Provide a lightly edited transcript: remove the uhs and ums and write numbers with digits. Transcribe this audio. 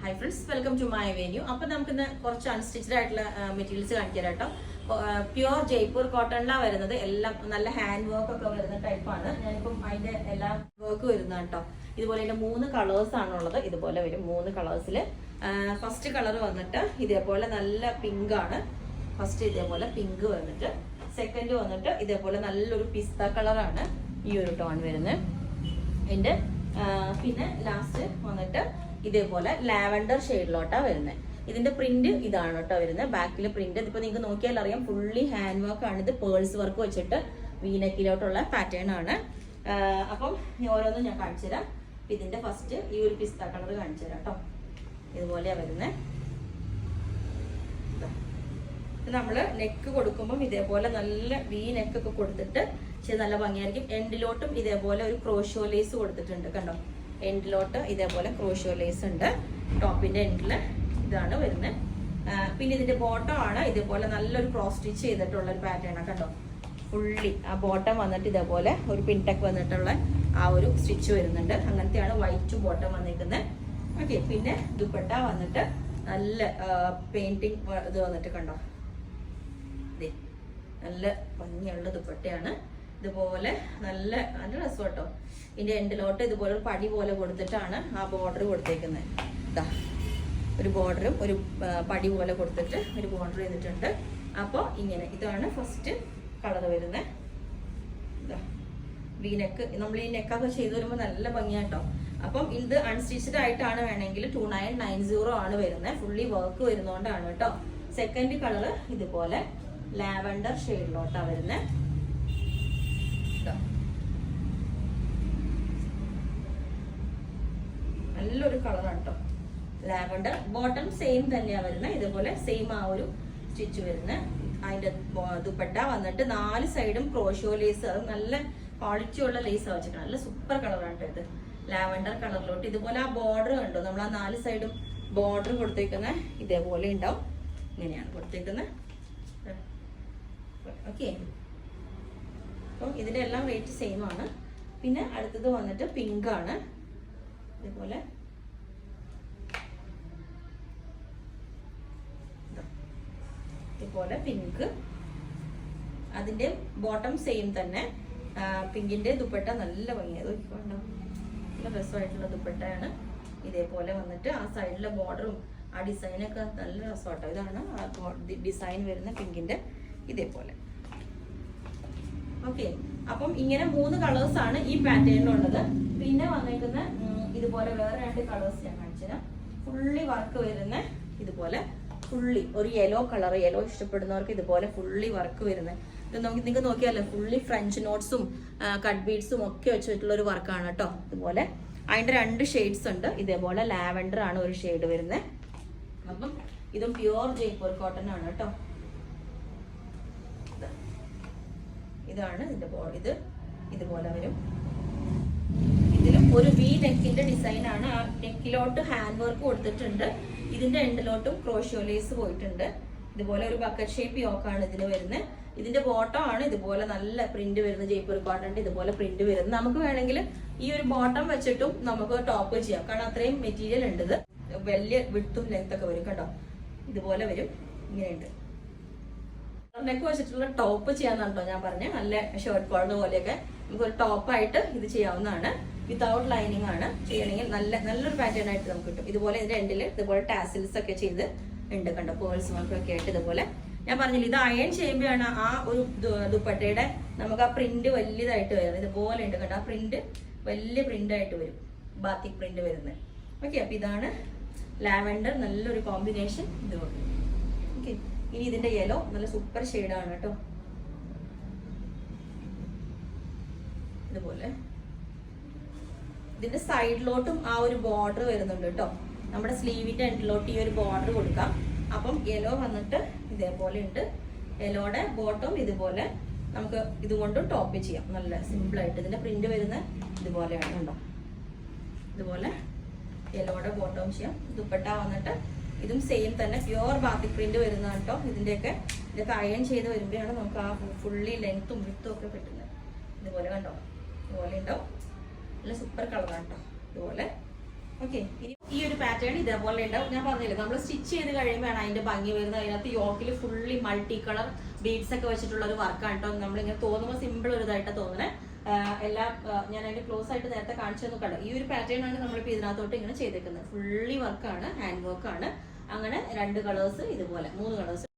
Hi friends, welcome to my venue. അപ്പോൾ നമുക്ക് ഇന്ന് കുറച്ച് അൺസ്റ്റിച്ച്ഡ് ആയിട്ടുള്ള മെറ്റീരിയൽസ് കാണിക്കാം കേട്ടോ. പ്യുവർ ജയ്പൂർ കോട്ടണിലാണ് വരുന്നത്. എല്ലാം നല്ല ഹാൻഡ് വർക്ക് ഒക്കെ വരുന്ന ടൈപ്പാണ്. ഞാനിപ്പം അതിന്റെ എല്ലാ വർക്ക് വരുന്ന കേട്ടോ. ഇതുപോലെ ഇതിന്റെ 3 കളേഴ്സ് ആണുള്ളത്. ഇതുപോലെ വരും 3 കളേഴ്സിൽ. ഫസ്റ്റ് കളർ വന്നിട്ട് ഇതേപോലെ നല്ല പിങ്ക് ആണ്. ഫസ്റ്റ് ഇതേപോലെ പിങ്ക് വന്നിട്ട്, സെക്കൻഡ് വന്നിട്ട് ഇതേപോലെ നല്ലൊരു പിസ്ത കളറാണ് ഈ ഒരു ടോൺ വരുന്നത്. ഇതിന്റെ പിന്നെ ലാസ്റ്റ് വന്നിട്ട് ഇതേപോലെ ലാവൻഡർ ഷെയ്ഡിലോട്ടാ വരുന്നത്. ഇതിന്റെ പ്രിന്റ് ഇതാണ് കേട്ടോ വരുന്നത്. ബാക്കിലെ പ്രിന്റ് ഇതിപ്പോ നിങ്ങൾക്ക് നോക്കിയാൽ അറിയാം, ഫുള്ളി ഹാൻഡ് വർക്ക് ആണ്. ഇത് പേൾസ് വർക്ക് വെച്ചിട്ട് വീനക്കിലോട്ടുള്ള പാറ്റേൺ ആണ്. അപ്പം ഓരോന്നും ഞാൻ കാണിച്ചു തരാം. ഇതിന്റെ ഫസ്റ്റ് ഈ ഒരു പിസ്ത കളർ കാണിച്ചു തരാം കേട്ടോ. ഇതുപോലെയാ വരുന്നത്. നമ്മള് നെക്ക് കൊടുക്കുമ്പോൾ ഇതേപോലെ നല്ല വി നെക്ക് ഒക്കെ കൊടുത്തിട്ട് നല്ല ഭംഗിയായിരിക്കും. എൻഡിലോട്ടും ഇതേപോലെ ഒരു ക്രോഷോ ലേസ് കൊടുത്തിട്ടുണ്ട് കണ്ടോ. എൻഡിലോട്ട് ഇതേപോലെ ക്രോഷോ ലേസ് ഉണ്ട്. ടോപ്പിന്റെ എൻഡില് ഇതാണ് വരുന്നത്. പിന്നെ ഇതിന്റെ ബോട്ടം ആണ് ഇതേപോലെ നല്ലൊരു ക്രോസ് സ്റ്റിച്ച് ചെയ്തിട്ടുള്ള ഒരു പാറ്റേൺ കണ്ടോ. ഫുള്ളി ആ ബോട്ടം വന്നിട്ട് ഇതേപോലെ ഒരു പിൻടെക് വന്നിട്ടുള്ള ആ ഒരു സ്റ്റിച്ച് വരുന്നുണ്ട്. അങ്ങനത്തെയാണ് വൈറ്റ് ബോട്ടം വന്നിരിക്കുന്നത്. ഓക്കെ, പിന്നെ ദുപ്പട്ട വന്നിട്ട് നല്ല പെയിന്റിങ് ഇത് വന്നിട്ട് കണ്ടോ. നല്ല ഭംഗിയുള്ള ദുപ്പട്ടയാണ്. ഇതുപോലെ നല്ല നല്ല രസം കേട്ടോ. ഇതിന്റെ എൻഡിലോട്ട് ഇതുപോലെ ഒരു പടി പോലെ കൊടുത്തിട്ടാണ് ആ ബോർഡർ കൊടുത്തേക്കുന്നത്. ഇതാ ഒരു ബോർഡറും ഒരു പടി പോലെ കൊടുത്തിട്ട് ഒരു ബോർഡർ ചെയ്തിട്ടുണ്ട്. അപ്പോൾ ഇങ്ങനെ ഇതാണ് ഫസ്റ്റ് കളർ വരുന്നത്. ഇതാ വി നെക്ക്. നമ്മൾ ഈ നെക്കൊക്കെ ചെയ്തു വരുമ്പോൾ നല്ല ഭംഗിയാട്ടോ. അപ്പം ഇത് അൺസ്റ്റിച്ച്ഡ് ആയിട്ടാണ് വേണമെങ്കിൽ 2990 ആണ് വരുന്നത്. ഫുള്ളി വർക്ക് വരുന്നോണ്ടാണ് കേട്ടോ. സെക്കൻഡ് കളർ ഇതുപോലെ ലാവൻഡർ ഷെയ്ഡിലോട്ടാ വരുന്നത്. നല്ലൊരു കളറാണ് കേട്ടോ. ലാവൻഡർ ബോട്ടം സെയിം തന്നെയാ വരുന്നത്. ഇതുപോലെ സെയിം ആ ഒരു സ്റ്റിച്ച് വരുന്നത്. അതിന്റെ ദുപ്പട്ട വന്നിട്ട് 4 സൈഡും ക്രോഷോ ലേസ്, അത് നല്ല ക്വാളിറ്റി ഉള്ള ലേസ് വെച്ചിട്ട് നല്ല സൂപ്പർ കളറാണ് കേട്ടോ. ഇത് ലാവൻഡർ കളറിലോട്ട് ഇതുപോലെ ആ ബോർഡർ കണ്ടോ. നമ്മൾ ആ 4 സൈഡും ബോർഡർ കൊടുത്തേക്കുന്നത് ഇതേപോലെ ഉണ്ടാവും. ഇങ്ങനെയാണ് കൊടുത്തേക്കുന്നത്. ഓക്കെ, അപ്പം ഇതിന്റെ എല്ലാം റേറ്റ് സെയിം ആണ്. പിന്നെ അടുത്തത് വന്നിട്ട് പിങ്ക് ആണ്. ഇതുപോലെ ഇതുപോലെ പിങ്ക്. അതിന്റെ ബോട്ടം സെയിം തന്നെ. പിങ്കിന്റെ ദുപ്പട്ട നല്ല ഭംഗിയത് കണ്ടോ. നല്ല രസമായിട്ടുള്ള ദുപ്പട്ടയാണ്. ഇതേപോലെ വന്നിട്ട് ആ സൈഡിലെ ബോർഡറും ആ ഡിസൈനൊക്കെ നല്ല രസമാട്ടോ. ഇതാണ് ആ ഡിസൈൻ വരുന്ന പിങ്കിന്റെ ഇതേപോലെ. ഓക്കെ, അപ്പം ഇങ്ങനെ 3 കളേഴ്സ് ആണ് ഈ പാറ്റേണിലുള്ളത്. പിന്നെ വന്നേക്കുന്ന ഇതുപോലെ വേറെ 2 കളേഴ്സ് ഞാൻ കാണിച്ചുതരാം. ഫുള്ളി വർക്ക് വരുന്ന ഇതുപോലെ ഫുള്ളി ഒരു യെല്ലോ കളർ. യെല്ലോ ഇഷ്ടപ്പെടുന്നവർക്ക് ഇതുപോലെ ഫുള്ളി വർക്ക് വരുന്നത്. ഇത് നിങ്ങൾക്ക് നോക്കിയാലോ, ഫുള്ളി ഫ്രഞ്ച് നോട്ട്സും കട്ട് ബീഡ്സും ഒക്കെ വെച്ചിട്ടുള്ള ഒരു വർക്കാണ് കേട്ടോ. ഇതുപോലെ അതിന്റെ 2 ഷെയ്ഡ്സ് ഉണ്ട്. ഇതേപോലെ ലാവൻഡർ ആണ് ഒരു ഷെയ്ഡ് വരുന്നത്. അപ്പം ഇതും പ്യുവർ ജയ്പൂർ കോട്ടൺ ആണ് കേട്ടോ. ഇതാണ് ഇതിന്റെ ഇത് ഇതുപോലെ വരും. ഇതിലും ഒരു വി നെക്കിന്റെ ഡിസൈൻ ആണ്. ആ നെക്കിലോട്ട് ഹാൻഡ് വർക്ക് കൊടുത്തിട്ടുണ്ട്. ഇതിന്റെ എൻഡിലോട്ടും ക്രോഷോ ലേസ് പോയിട്ടുണ്ട്. ഇതുപോലെ ഒരു ബക്കറ്റ് ഷേപ്പ് യോക്കാണ് ഇതിന് വരുന്നത്. ഇതിന്റെ ബോട്ടം ആണ് ഇതുപോലെ നല്ല പ്രിന്റ് വരുന്നത്. ജയ്പൂർ കോട്ടന്റെ ഇതുപോലെ പ്രിന്റ് വരുന്നത്. നമുക്ക് വേണമെങ്കിൽ ഈ ഒരു ബോട്ടം വെച്ചിട്ടും നമുക്ക് ടോപ്പ് ചെയ്യാം. കാരണം അത്രയും മെറ്റീരിയൽ ഉണ്ട്. ഇത് വലിയ വിട്ടും ലെങ്ത് ഒക്കെ വരും കേട്ടോ. ഇതുപോലെ വരും. ഇങ്ങനെയുണ്ട്. നെക്ക് വെച്ചിട്ടുള്ള ടോപ്പ് ചെയ്യാന്നാണ് കേട്ടോ ഞാൻ പറഞ്ഞത്. നല്ല ഷർട്ട് കോളർ പോലെയൊക്കെ നമുക്കൊരു ടോപ്പായിട്ട് ഇത് ചെയ്യാവുന്നതാണ്. വിത്തൗട്ട് ലൈനിങ് ആണ്. ചെയ്യണമെങ്കിൽ നല്ലൊരു പാറ്റേൺ ആയിട്ട് നമുക്ക് കിട്ടും. ഇതുപോലെ ഇതിന്റെ എൻഡിൽ ഇതുപോലെ ടാസിൽസ് ഒക്കെ ചെയ്ത് ഉണ്ട് കണ്ടോ. പേൾസ് വർക്കൊക്കെ ആയിട്ട് ഇതുപോലെ. ഞാൻ പറഞ്ഞില്ല, ഇത് അയൺ ചെയ്യുമ്പോഴാണ് ആ ഒരു ദുപ്പട്ടയുടെ നമുക്ക് ആ പ്രിന്റ് വലിയതായിട്ട് വരുന്നത്. ഇതുപോലെ ഉണ്ട് കണ്ടോ. ആ പ്രിന്റ് വലിയ പ്രിന്റ് ആയിട്ട് വരും. ബാത്തിക് പ്രിന്റ് വരുന്നത്. ഓക്കെ, അപ്പൊ ഇതാണ് ലാവൻഡർ. നല്ലൊരു കോമ്പിനേഷൻ ഇതുകൊണ്ട്. ഓക്കെ, ഇനി ഇതിന്റെ യെല്ലോ നല്ല സൂപ്പർ ഷെയ്ഡാണ് കേട്ടോ. ഇതുപോലെ ഇതിന്റെ സൈഡിലോട്ടും ആ ഒരു ബോർഡർ വരുന്നുണ്ട് കേട്ടോ. നമ്മുടെ സ്ലീവിന്റെ എൻഡിലോട്ട് ഈ ഒരു ബോർഡർ കൊടുക്കാം. അപ്പം യെല്ലോ വന്നിട്ട് ഇതേപോലെ ഉണ്ട്. യെല്ലോയുടെ ബോട്ടം ഇതുപോലെ നമുക്ക് ഇതുകൊണ്ടും ടോപ്പ് ചെയ്യാം. നല്ല സിമ്പിൾ ആയിട്ട്. ഇതിന്റെ പ്രിന്റ് വരുന്ന ഇതുപോലെയാണ് കേട്ടോ. ഇതുപോലെ യെല്ലോയുടെ ബോട്ടം ചെയ്യാം. ദുപ്പട്ട വന്നിട്ട് ഇതും സെയിം തന്നെ പ്യുവർ ബാത്തിക് പ്രിന്റ് വരുന്നതാണ് കേട്ടോ. ഇതൊക്കെ അയൺ ചെയ്ത് വരുമ്പോഴാണ് നമുക്ക് ആ ഫുള്ളി ലെങ്ത്തും വിത്തും ഒക്കെ കിട്ടുന്നത്. ഇതുപോലെ കണ്ടോ. ഇതുപോലെ ഉണ്ടാവും. നല്ല സൂപ്പർ കളറാണ് കേട്ടോ. ഇതുപോലെ ഓക്കെ. ഇനി ഈ ഒരു പാറ്റേൺ ഇതേപോലെ ഉണ്ടാവും. ഞാൻ പറഞ്ഞില്ലേ നമ്മൾ സ്റ്റിച്ച് ചെയ്ത് കഴിയുമ്പോഴാണ് അതിന്റെ ഭംഗി വരുന്നത്. അതിനകത്ത് യോക്കിൽ ഫുള്ളി മൾട്ടി കളർ ബീഡ്സ് ഒക്കെ വെച്ചിട്ടുള്ള ഒരു വർക്കാണ് കേട്ടോ. നമ്മളിങ്ങനെ തോന്നുമ്പോൾ സിമ്പിൾ ഒരു ഇതായിട്ടാണ് തോന്നുന്നത്. എല്ലാം ഞാൻ അതിന്റെ ക്ലോസ് ആയിട്ട് നേരത്തെ കാണിച്ചു നോക്കണ്ട. ഈ ഒരു പാറ്റേൺ ആണ് നമ്മളിപ്പോൾ ഇതിനകത്തോട്ട് ഇങ്ങനെ ചെയ്തേക്കുന്നത്. ഫുള്ളി വർക്കാണ്, ഹാൻഡ് വർക്കാണ്. അങ്ങനെ 2 കളേഴ്സ്, ഇതുപോലെ 3 കളേഴ്സ്.